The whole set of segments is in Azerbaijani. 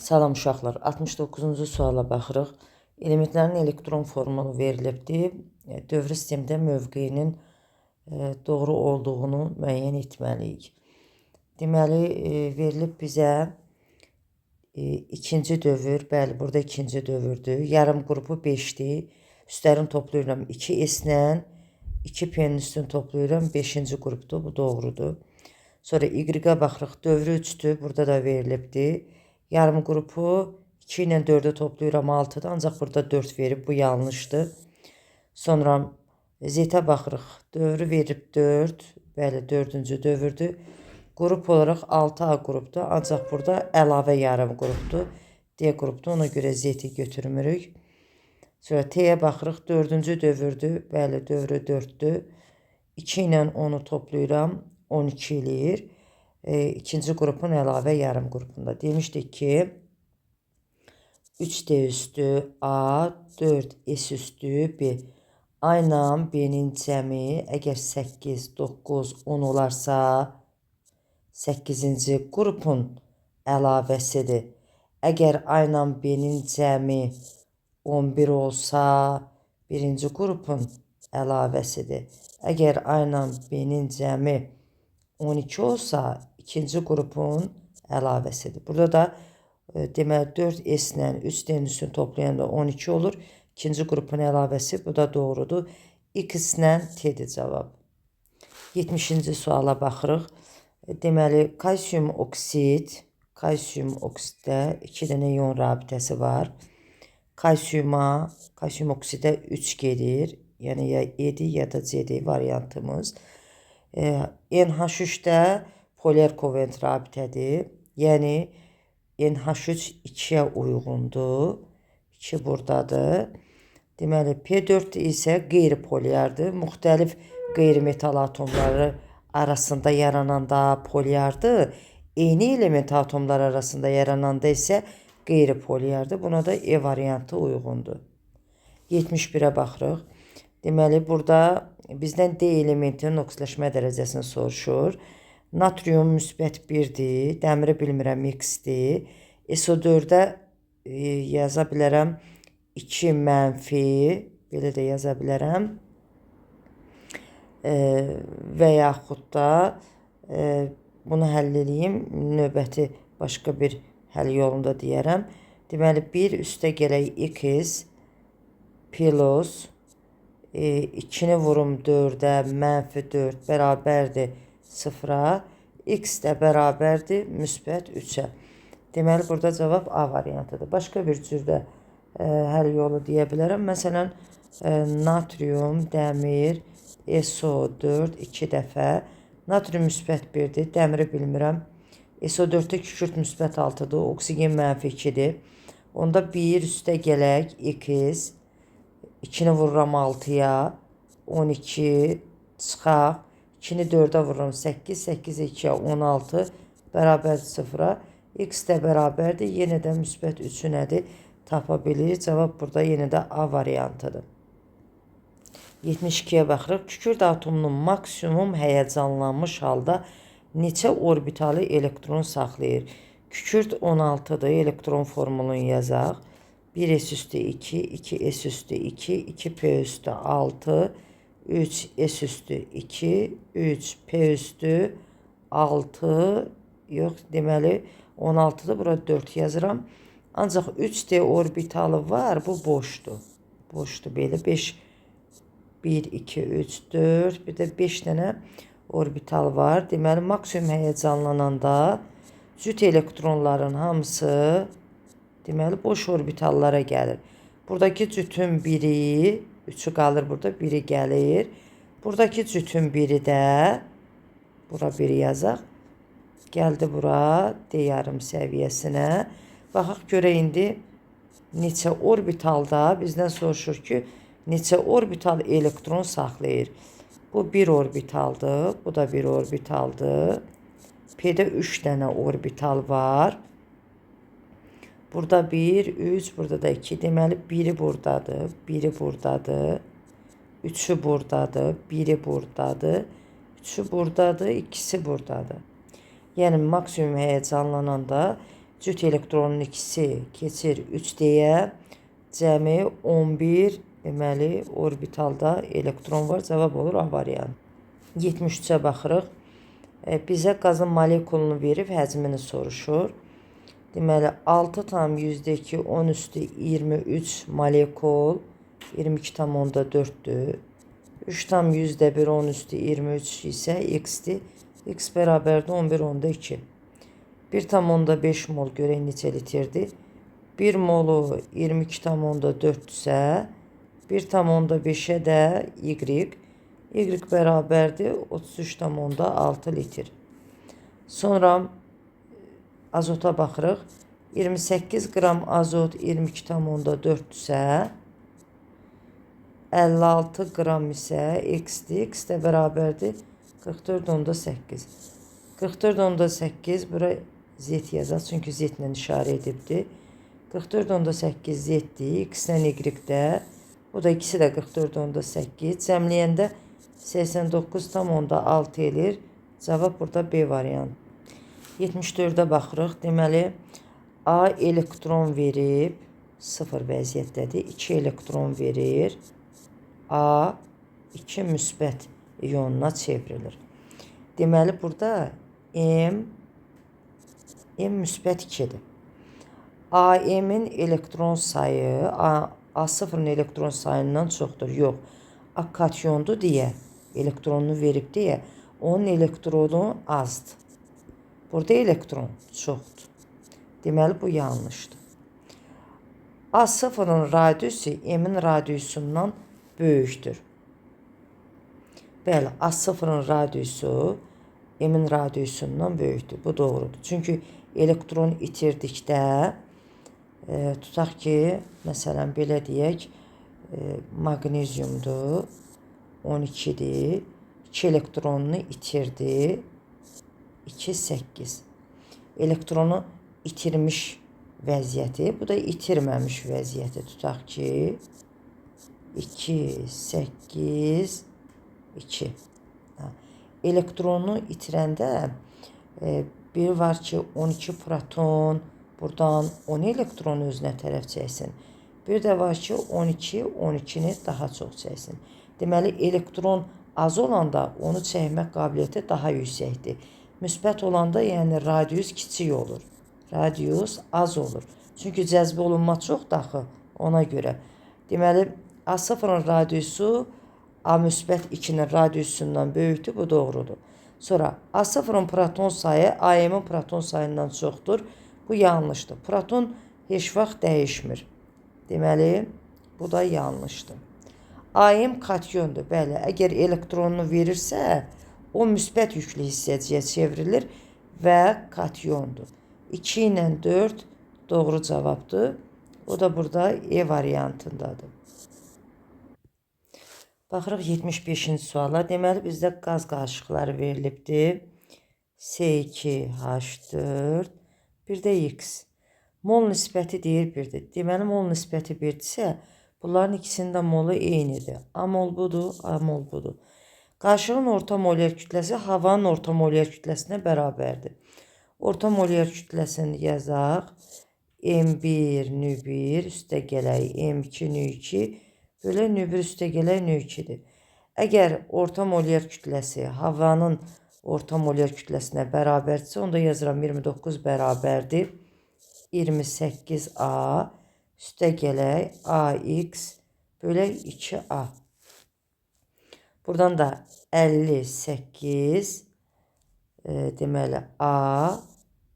Salam uşaqlar, 69-cu suala baxırıq. Elementlərin elektron formulu verilibdir. Dövri sistemdə mövqeyinin doğru olduğunu müəyyən etməliyik. Deməli, verilib bizə ikinci dövr, bəli, burada ikinci dövrdür. Yarım qrupu 5-dir. Üstlərini toplayıram 2s-lə, 2p-nin üstünü toplayıram 5-ci qrupdur, bu doğrudur. Sonra y-ə baxırıq, dövrü 3-dür, burada da verilibdir. Yarım qrupu 2 ilə 4-ü toplayıram 6-dır, ancaq burada 4 verib, bu yanlışdır. Sonra z-ə baxırıq, dövrü verib 4, bəli 4-cü dövrdür. Qrup olaraq 6A qrupdur, ancaq burada əlavə yarım qrupdur. D qrupdur, ona görə z-i götürmürük. Sonra t-yə baxırıq, 4-cü dövrdür, bəli dövrü 4-dür. 2 ilə 10-u toplayıram, 12 eləyir. İkinci qrupun əlavə yarım qrupunda. Demişdik ki, 3D üstü A, 4S üstü B. A ilə B-nin cəmi əgər 8, 9, 10 olarsa 8-ci qrupun əlavəsidir. Əgər A ilə B-nin cəmi 11 olsa 1-ci qrupun əlavəsidir. Əgər A ilə B-nin cəmi 12 olsa 2-ci qrupun əlavəsidir. Burada da deməli 4s ilə 3d-nin üstünü toplayanda 12 olur. İkinci qrupun əlavəsi, bu da doğrudur. X ilə t-dir cavab. 70-ci suala baxırıq. Deməli kalsium oksiddə 2 dənə ion rabitəsi var. Kalsium oksidə 3 gedir. Yəni ya E-dir ya da C-dir variantımız. NH3-də poler kovalent rabitədir. Yəni NH3 2-yə uyğundur. 2 buradadır. Deməli P4 isə qeyri-polyardır. Müxtəlif qeyri-metal atomları arasında yarananda polyardır. Eyni element atomlar arasında yarananda isə qeyri-polyardır. Buna da E variantı uyğundur. 71-ə baxırıq. Deməli burada bizdən D elementinin oksidləşmə dərəcəsini soruşur. Natrium müsbət 1-dir, dəmiri bilmirəm X-dir. SO4-də yaza bilərəm 2 mənfi, belə də yaza bilərəm. Və yaxud da bunu həll edeyim, növbəti başqa bir həll yolunda deyərəm. Deməli 1 üstə gələk X plus 2-ni vurum 4-ə, mənfi 4 bərabərdir 0-a, x də bərabərdir müsbət 3-ə. Deməli, burada cavab A variantıdır. Başqa bir cürdə həll yolu deyə bilərəm. Məsələn, natrium, dəmir, SO4 2 dəfə. Natrium müsbət 1-dir, dəmiri bilmirəm. SO4-də kükürt müsbət 6-dır, oksigen mənfi 2-dir. Onda 1 üstə gələk x, 2-ni vururam 6-ya, 12 çıxaq. 2-ni 4-ə vururam 8, 8-i 2-yə 16, bərabərdir 0-a. X də bərabərdir, yenə də müsbət 3-ü nədir? Tapa bilirik. Cavab burada yenə də A variantıdır. 72-yə baxırıq. Kükürt atomunun maksimum həyəcanlanmış halda neçə orbitalı elektron saxlayır? Kükürt 16-dır, elektron formulunu yazaq. 1s üstü 2, 2s üstü 2, 2p üstü 6, 3s üstü 2, 3p üstü 6, yox, deməli 16-dır, burada 4 yazıram. Ancaq 3d orbitalı var, bu boşdur. Boşdur, belə 5, 1, 2, 3, 4, bir də 5 dənə orbital var. Deməli, maksimum həyəcanlananda cüt elektronların hamısı deməli boş orbitallara gəlir. Buradakı cütün biri, 3'ü qalır burada, biri gəlir. Buradakı cütün biri də, bura 1 yazaq, gəldi bura D yarım səviyyəsinə. Baxaq görək indi neçə orbitalda bizdən soruşur ki, neçə orbital elektron saxlayır. Bu 1 orbitaldır, bu da 1 orbitaldır. P-də 3 dənə orbital var. Burada 1, 3, burada da 2. Deməli, biri buradadır, biri buradadır. 3'ü buradadır, biri buradadır. 3'ü buradadır, ikisi buradadır. Yəni, maksimum həyəcanlananda Cüt elektronun ikisi keçir 3D-yə. Cəmi 11 deməli orbitalda elektron var. Cavab olur A variantı. 73-ə baxırıq. Bizə qazın molekulunu verib həcmini soruşur. Deməli 6,2 10 üstü 23 molekul 22,4-dür. 3,1 10 üstü 23 isə x-dir. X bərabərdir 11,2. 1,5 mol görək neçə litrdir. 1 molu 22,4-dürsə 1,5-ə də y. Y bərabərdir 33,6 litr. Sonra azota baxırıq. 28 qram azot 22,4-dürsə 56 qram isə x-dir. X də bərabərdir 44,8. 44,8 bura z yazaq, çünki z ilə işarə edibdir. 44,8 z-dir. X-dən y-də. O da ikisi də 44,8. Cəmləyəndə 89,6 edir. Cavab burada B variantı. 74-də baxırıq. Deməli, A elektron verib, 0 vəziyyətdədir. 2 elektron verir. A 2 müsbət ionuna çevrilir. Deməli, burada M müsbət 2-dir. AM-in elektron sayı A0-ın elektron sayından çoxdur. Yox, A katyondur deyə, elektronunu verib deyə, onun elektronu azdır. Burada elektron çoxdur. Deməli, bu yanlışdır. A0-ın radiusu M-in radiusundan böyükdür. Bəli, A0-ın radiusu M-in radiusundan böyükdür. Bu doğrudur. Çünki elektron itirdikdə, tutaq ki, məsələn, belə deyək, magnezyumdur, 12-dir, 2 elektronunu itirdi, 2, 8. Elektronu itirmiş vəziyyəti, bu da itirməmiş vəziyyəti. Tutaq ki, 2, 8, 2. Elektronu itirəndə bir var ki, 12 proton, buradan 10 elektron özünə tərəf çəksin. Bir də var ki, 12, 12-ni daha çox çəksin. Deməli, elektron az olanda onu çəkmək qabiliyyəti daha yüksəkdir. Müsbət olanda, yəni radius kiçik olur. Radius az olur. Çünki cəzbə olunma çoxdur axı ona görə. Deməli, A0-ın radiusu A müsbət 2-nin radiusundan böyükdür. Bu doğrudur. Sonra A0-ın proton sayı AM-in proton sayından çoxdur. Bu yanlışdır. Proton heç vaxt dəyişmir. Deməli, bu da yanlışdır. AM katyondur. Bəli, əgər elektronunu verirsə, o müsbət yüklü hissəciyə çevrilir və katyondur. 2 ilə 4 doğru cavabdır. O da burada E variantındadır. Baxırıq 75-ci suala. Deməli, bizdə qaz qarışıqları verilibdir. C2H4, bir də X. Mol nisbəti deyir 1-dir. Deməli, mol nisbəti 1-dirsə, bunların ikisinin də molu eynidir. A mol budur, A mol budur. Qarışığın orta moler kütləsi havanın orta moler kütləsinə bərabərdir. Orta moler kütləsini yazaq. M1, N1 üstə gələk M2, N2 bölək N1 üstə gələk N2-dir. Əgər orta moler kütləsi havanın orta moler kütləsinə bərabərdirsə, onda yazıram 29 bərabərdir. 28A üstə gələk AX bölək 2A. Buradan da 58 deməli A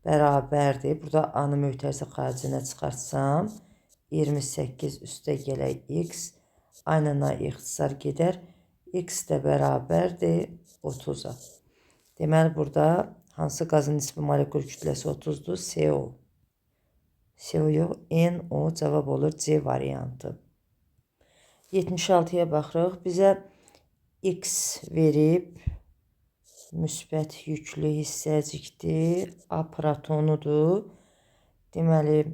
bərabərdir. Burada A-nı mötərizə xaricinə çıxartsam 28 üstə gələk X. Aynen A ixtisar gedər. X də bərabərdir 30-a. Deməli, burada hansı qazın nisbi molekul kütləsi 30-dur? CO. CO yox, NO cavab olur C variantı. 76-ya baxırıq. Bizə X verib, müsbət yüklü hissəcikdir. A protonudur. Deməli,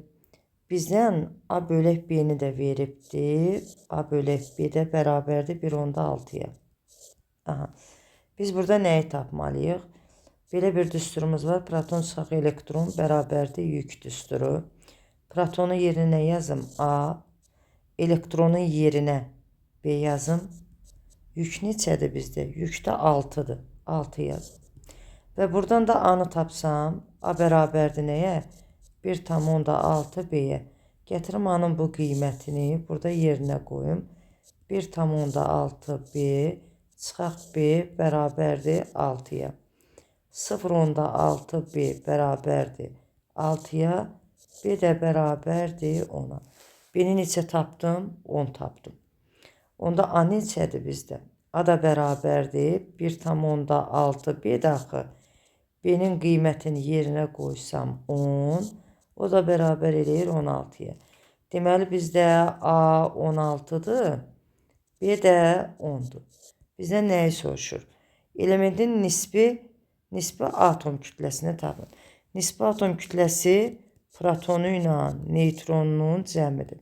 bizdən A bölək B-ni də veribdir. A bölək B də bərabərdir 1/6-ya. Biz burada nəyi tapmalıyıq? Belə bir düsturumuz var. Proton çıxaq elektron bərabərdir yük düsturu. Protonu yerinə yazım A. Elektronun yerinə B yazım. Yük neçədir bizdə? Yük də 6'dır. 6 yazım. Və buradan da A-nı tapsam, A bərabərdir nəyə? 1,6 B-yə. Gətirim A-nın bu qiymətini burada yerinə qoyum. 1,6 B çıxaq B bərabərdir 6-ya. 0,6 B bərabərdir 6-ya. B də bərabərdir 10-a. B-ni neçə tapdım? 10 tapdım. Onda A neçədir bizdə? A da bərabərdir 1,6 B də axı. B-nin qiymətini yerinə qoysam 10. O da bərabər eləyir 16-ya. Deməli bizdə A 16'dır. B də 10'dur. Bizdən nəyi soruşur? Elementin nisbi atom kütləsini tapın. Nisbi atom kütləsi protonu ilə neutronunun cəmidir.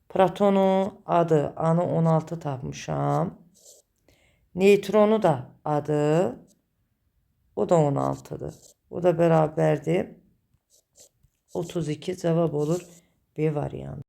Protonu adı, A-nı 16 tapmışam. Neutronu da adı, o da 16'dır. O da bərabərdir 32. Cavab olur B variantı.